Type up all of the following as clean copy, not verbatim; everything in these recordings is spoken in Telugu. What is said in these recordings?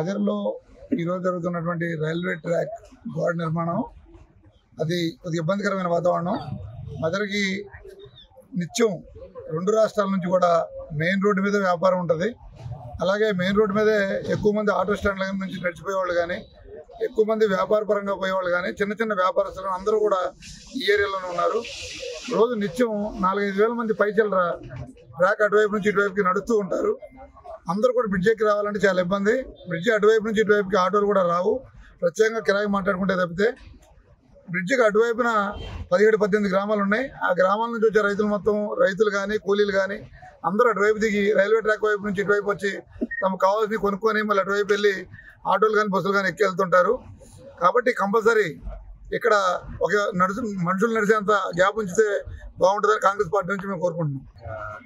మదిరలో ఈరోజు జరుగుతున్నటువంటి రైల్వే ట్రాక్ గోడ నిర్మాణం అది కొద్దిగా ఇబ్బందికరమైన వాతావరణం. మదిరకి నిత్యం 2 రాష్ట్రాల నుంచి కూడా మెయిన్ రోడ్డు మీద వ్యాపారం ఉంటుంది. అలాగే మెయిన్ రోడ్డు మీదే ఎక్కువ మంది ఆటో స్టాండ్ల నుంచి నడిచిపోయేవాళ్ళు కానీ, ఎక్కువ మంది వ్యాపార పరంగా పోయేవాళ్ళు కానీ, చిన్న చిన్న వ్యాపారస్తులు అందరూ కూడా ఈ ఏరియాలోనే ఉన్నారు. రోజు నిత్యం 4-5 వేల మంది పైచల్లర ట్రాక్ అటువైపు నుంచి ఇటువైపుకి నడుస్తూ ఉంటారు. అందరూ కూడా బ్రిడ్జ్ ఎక్కి రావాలంటే చాలా ఇబ్బంది. బ్రిడ్జి అటువైపు నుంచి ఇటువైపుకి ఆటోలు కూడా రావు, ప్రత్యేకంగా కిరాయి మాట్లాడుకుంటే తప్పితే. బ్రిడ్జికి అటువైపున 17-18 గ్రామాలు ఉన్నాయి. ఆ గ్రామాల నుంచి వచ్చే రైతులు మొత్తం, రైతులు కానీ కూలీలు కానీ అందరూ అటువైపు దిగి రైల్వే ట్రాక్ వైపు నుంచి ఇటువైపు వచ్చి తమకు కావాల్సినవి కొనుక్కొని మళ్ళీ అటువైపు వెళ్ళి ఆటోలు కానీ బస్సులు కానీ ఎక్కి వెళ్తుంటారు. కాబట్టి కంపల్సరీ ఇక్కడ ఒక మనుషులు నడిచేంత గ్యాప్ ఉంచితే బాగుంటుందని కాంగ్రెస్ పార్టీ నుంచి మేము కోరుకుంటున్నాం.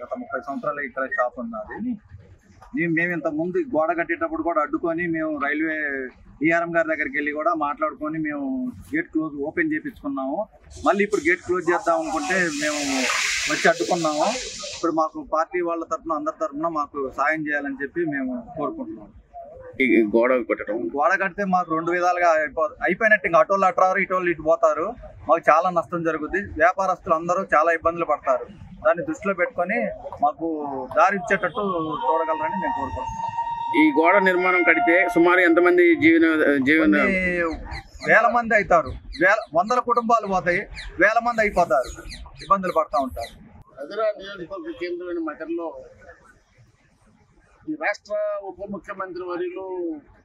గత 30 సంవత్సరాలు ఇక్కడ షాప్ ఉన్నది. మేము ఇంత ముందు గోడ కట్టేటప్పుడు కూడా అడ్డుకొని మేము రైల్వే డిఆర్ఎం గారి దగ్గరికి వెళ్ళి కూడా మాట్లాడుకొని మేము గేట్ ఓపెన్ చేయించుకున్నాము. మళ్ళీ ఇప్పుడు గేట్ క్లోజ్ చేద్దాం అనుకుంటే మేము వచ్చి అడ్డుకున్నాము. ఇప్పుడు మాకు పార్టీ వాళ్ళ తరఫున అందరి తరఫున మాకు సాయం చేయాలని చెప్పి మేము కోరుకుంటున్నాము. గోడ కడితే మాకు 2 విధాలుగా అయిపోయినట్టు, ఇంకా అటోళ్ళు అట్రారు, ఇటోళ్ళు ఇటు పోతారు. మాకు చాలా నష్టం జరుగుతుంది. వ్యాపారస్తులు అందరూ చాలా ఇబ్బందులు పడతారు. దాన్ని దృష్టిలో పెట్టుకొని మాకు దారి ఇచ్చేటట్టు చూడగలరని మేము కోరుకుంటున్నాం. ఈ గోడ నిర్మాణం కడితే సుమారు ఎంతమంది జీవన వేల మంది అవుతారు, వందల కుటుంబాలు పోతాయి, వేల మంది అయిపోతారు, ఇబ్బందులు పడతా ఉంటారు. మదిర నియోజకవర్గ కేంద్రమైన మదిరలో ఈ రాష్ట్ర ఉప ముఖ్యమంత్రి వర్యులు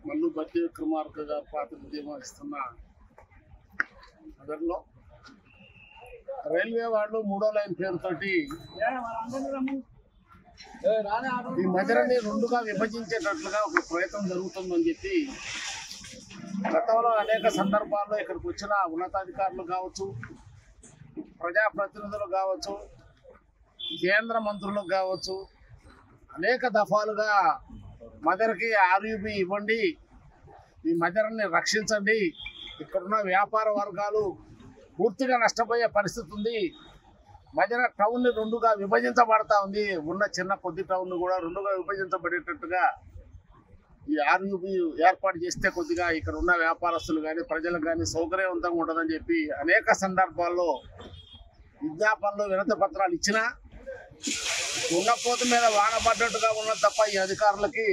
మల్లు భట్టి విక్రమార్క గారు ప్రాతినిధ్యం వహిస్తున్న మదిరలో రైల్వే వాళ్ళు 3వ లైన్ పేరుతోటి ఈ మదిరని 2గా విభజించేటట్లుగా ఒక ప్రయత్నం జరుగుతుందని చెప్పి గతంలో అనేక సందర్భాల్లో ఇక్కడికి వచ్చిన ఉన్నతాధికారులు కావచ్చు, ప్రజాప్రతినిధులు కావచ్చు, కేంద్ర మంత్రులు కావచ్చు, అనేక దఫాలుగా మదిరకి ఆర్యూబీ ఇవ్వండి, ఈ మదిరని రక్షించండి, ఇక్కడున్న వ్యాపార వర్గాలు పూర్తిగా నష్టపోయే పరిస్థితి ఉంది, మదిర టౌన్ని 2గా విభజించబడతా ఉంది, ఉన్న చిన్న కొద్ది టౌన్ కూడా 2గా విభజించబడేటట్టుగా ఈ ఆర్యూబీ ఏర్పాటు చేస్తే కొద్దిగా ఇక్కడ ఉన్న వ్యాపారస్తులు కానీ ప్రజలకు కానీ సౌకర్యవంతంగా ఉంటుందని చెప్పి అనేక సందర్భాల్లో విజ్ఞాపనలు, వినతి పత్రాలు ఇచ్చినా ఉన్నపోతు మీద వాన పడ్డట్టుగా ఉన్నది తప్ప ఈ అధికారులకి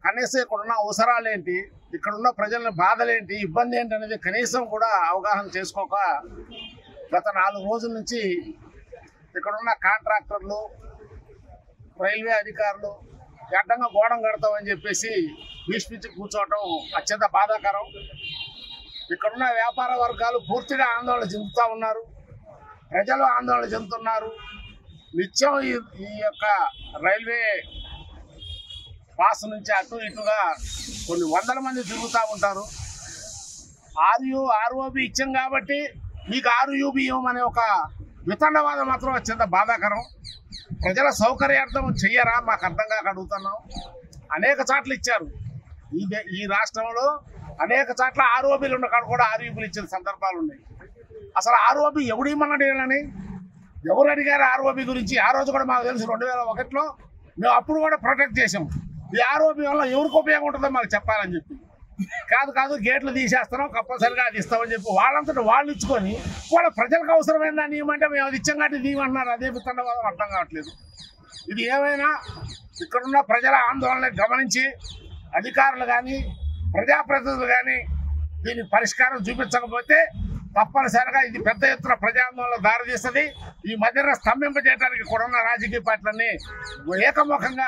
కనీసం ఇక్కడున్న అవసరాలేంటి, ఇక్కడున్న ప్రజల బాధలేంటి, ఇబ్బంది ఏంటి అనేది కనీసం కూడా అవగాహన చేసుకోక గత 4 రోజుల నుంచి ఇక్కడున్న కాంట్రాక్టర్లు, రైల్వే అధికారులు అడ్డంగా గోడం కడతామని చెప్పేసి భీష్మించి కూర్చోవటం అత్యంత బాధాకరం. ఇక్కడున్న వ్యాపార వర్గాలు పూర్తిగా ఆందోళన చెందుతూ ఉన్నారు, ప్రజలు ఆందోళన చెందుతున్నారు. నిత్యం ఈ యొక్క రైల్వే పాస్ నుంచి అటు ఇటుగా కొన్ని వందల మంది తిరుగుతూ ఉంటారు. ఆర్ఓబి ఇచ్చాం కాబట్టి మీకు ఆర్యూబీ ఇవ్వమనే ఒక వితండవాదం మాత్రం అత్యంత బాధాకరం. ప్రజల సౌకర్యార్థం చెయ్యరా మాకు అర్థం కాక అడుగుతున్నాం. అనేక చాట్ల ఇచ్చారు, ఈ రాష్ట్రంలో అనేక చాట్ల ఆర్ఓబీలు ఉన్న కాడ కూడా ఆర్యూబీలు ఇచ్చిన సందర్భాలు ఉన్నాయి. అసలు ఆర్ఓబీ ఎవడు ఇమ్మన్నాడు వీళ్ళని, ఎవరు అడిగారు ఆర్ఓబీ గురించి? ఆ రోజు కూడా మాకు తెలుసు 2001లో మేము అప్పుడు కూడా ప్రొటెక్ట్ చేసాము. ఈ ఆర్ఓబీ వల్ల ఎవరికి ఉపయోగం ఉంటుందో మాకు చెప్పాలని చెప్పి. కాదు గేట్లు తీసేస్తున్నాం కంపల్సరిగా అది ఇస్తామని చెప్పి వాళ్ళంతటా వాళ్ళు ఇచ్చుకొని వాళ్ళ ప్రజలకు అవసరమైన దాన్ని ఇవ్వమంటే మేము అది ఇచ్చాం కాబట్టి దీవన్నారు. అదే విత్తనవాదం అర్థం కావట్లేదు. ఇది ఏమైనా ఇక్కడున్న ప్రజల ఆందోళన గమనించి అధికారులు కానీ ప్రజాప్రతినిధులు కానీ దీనికి పరిష్కారం చూపించకపోతే తప్పనిసరిగా ఇది పెద్ద ఎత్తున ప్రజాందోళన దారితీస్తుంది. ఈ మధ్యన స్తంభింపజేయడానికి కూడా ఉన్న రాజకీయ పార్టీలన్నీ ఏకముఖంగా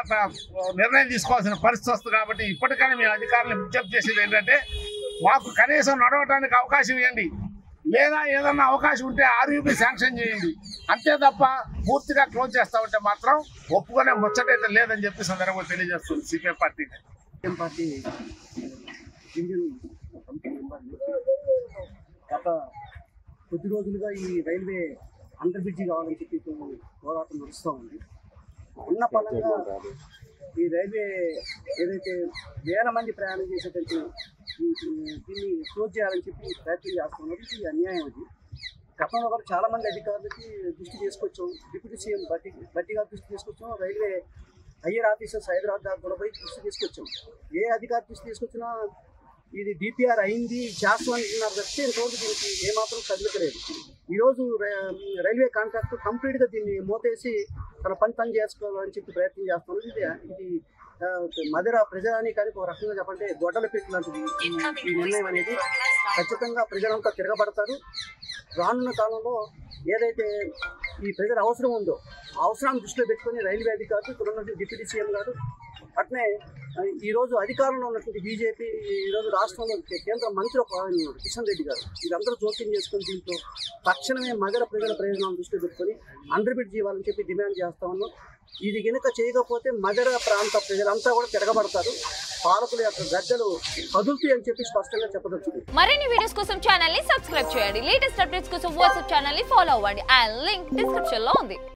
నిర్ణయం తీసుకోవాల్సిన పరిస్థితి వస్తుంది. కాబట్టి ఇప్పటికైనా మేము అధికారులను విజ్ఞప్తి చేసేది ఏంటంటే మాకు కనీసం నడవడానికి అవకాశం ఇవ్వండి, లేదా ఏదన్నా అవకాశం ఉంటే ఆర్యూబీ శాంక్షన్ చేయండి. అంతే తప్ప పూర్తిగా క్లోజ్ చేస్తామంటే మాత్రం ఒప్పుకునే ముచ్చటైతే లేదని చెప్పి సందర్భంగా తెలియజేస్తుంది సిపిఎం పార్టీ. గత కొద్ది రోజులుగా ఈ రైల్వే అండర్ బ్రిడ్జి కావాలని చెప్పి పోరాటం నడుస్తూ ఉంది. ఉన్న పరంగా ఈ రైల్వే ఏదైతే వేల మంది ప్రయాణం చేసేటట్టు దీన్ని క్లోజ్ చేయాలని చెప్పి ప్రయత్నం చేస్తున్నారు. ఇది అన్యాయం. అది గతంలో కూడా చాలామంది అధికారులకి దృష్టి తీసుకొచ్చాం, డిప్యూటీ సీఎం బట్టి గారు దృష్టి తీసుకొచ్చాం, రైల్వే హయ్యర్ ఆఫీసర్స్ హైదరాబాద్ దాకా కూడా పోయి దృష్టి తీసుకొచ్చాం. ఏ అధికారి దృష్టి తీసుకొచ్చినా ఇది డిపిఆర్ అయింది చేస్తామన్నారు తప్పితే ఇంతవరకు దీనికి ఏమాత్రం కదలికలేదు. ఈరోజు రైల్వే కాంట్రాక్టర్ కంప్లీట్గా దీన్ని మోతేసి తన పని తను చేసుకోవాలని చెప్పి ప్రయత్నం చేస్తున్నది. ఇది మధుర ప్రజానీకానికి ఒక రకంగా చెప్పంటే గొడ్డల పెట్టు లాంటిది. ఈ నిర్ణయం అనేది ఖచ్చితంగా ప్రజలంతా తిరగబడతారు. రానున్న కాలంలో ఏదైతే ఈ ప్రజల అవసరం ఉందో ఆ అవసరాన్ని దృష్టిలో పెట్టుకొని రైల్వే అధికారులు, ఇక్కడ ఉన్నటువంటి డిప్యూటీ సీఎం గారు, అట్నే ఈరోజు అధికారంలో ఉన్నటువంటి బీజేపీ, ఈరోజు రాష్ట్రంలో కేంద్ర మంత్రి ఒక కిషన్ రెడ్డి గారు, వీరందరూ జోక్యం చేసుకుని దీంట్లో తక్షణమే మగర ప్రజల ప్రయోజనాలను దృష్టిలో పెట్టుకొని అండర్ బ్రిడ్జ్ ఇవ్వాలని చెప్పి డిమాండ్ చేస్తా ఉన్నాం. ఇది కనుక చేయకపోతే మగర ప్రాంత ప్రజలంతా కూడా తిరగబడతారు, పాలకుల యొక్క గద్దెలు కదులుతాయి అని చెప్పి స్పష్టంగా చెప్పదలుచుకుంది. మరిన్ని వీడియోస్ కోసం ఛానల్ ని సబ్స్క్రైబ్ చేయండి. లేటెస్ట్ అప్డేట్స్ కోసం వాట్సాప్ ఛానల్ ని ఫాలో అవ్వండి. ఆ లింక్ డిస్క్రిప్షన్ లో ఉంది.